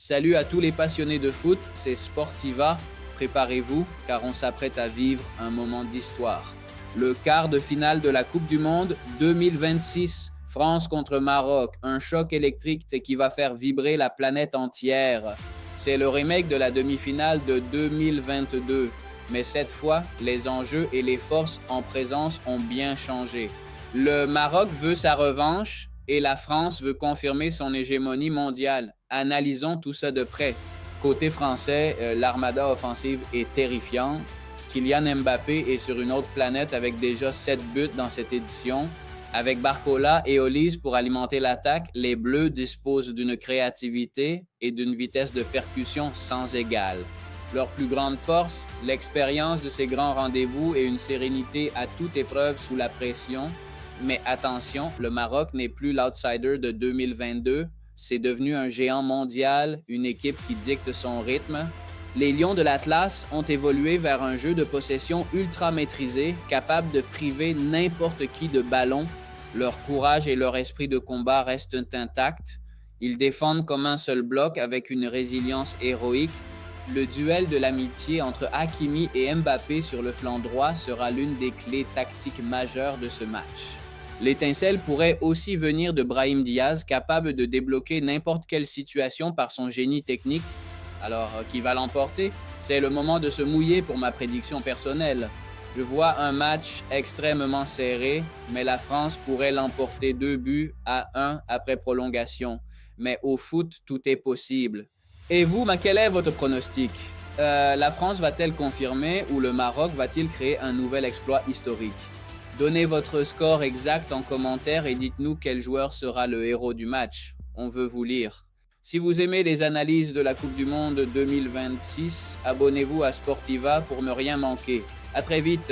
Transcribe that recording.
Salut à tous les passionnés de foot, c'est Sportiva. Préparez-vous car on s'apprête à vivre un moment d'histoire. Le quart de finale de la Coupe du Monde 2026, France contre Maroc, un choc électrique qui va faire vibrer la planète entière. C'est le remake de la demi-finale de 2022, mais cette fois, les enjeux et les forces en présence ont bien changé. Le Maroc veut sa revanche et la France veut confirmer son hégémonie mondiale. Analysons tout ça de près. Côté français, l'armada offensive est terrifiante. Kylian Mbappé est sur une autre planète avec déjà 7 buts dans cette édition. Avec Barcola et Olise pour alimenter l'attaque, les Bleus disposent d'une créativité et d'une vitesse de percussion sans égale. Leur plus grande force, l'expérience de ces grands rendez-vous et une sérénité à toute épreuve sous la pression. Mais attention, le Maroc n'est plus l'outsider de 2022. C'est devenu un géant mondial, une équipe qui dicte son rythme. Les Lions de l'Atlas ont évolué vers un jeu de possession ultra maîtrisé, capable de priver n'importe qui de ballon. Leur courage et leur esprit de combat restent intacts. Ils défendent comme un seul bloc avec une résilience héroïque. Le duel de l'amitié entre Hakimi et Mbappé sur le flanc droit sera l'une des clés tactiques majeures de ce match. L'étincelle pourrait aussi venir de Brahim Diaz, capable de débloquer n'importe quelle situation par son génie technique. Alors, qui va l'emporter? C'est le moment de se mouiller pour ma prédiction personnelle. Je vois un match extrêmement serré, mais la France pourrait l'emporter 2-1 après prolongation. Mais au foot, tout est possible. Et vous, quel est votre pronostic? La France va-t-elle confirmer ou le Maroc va-t-il créer un nouvel exploit historique? Donnez votre score exact en commentaire et dites-nous quel joueur sera le héros du match. On veut vous lire. Si vous aimez les analyses de la Coupe du Monde 2026, abonnez-vous à Sportiva pour ne rien manquer. À très vite!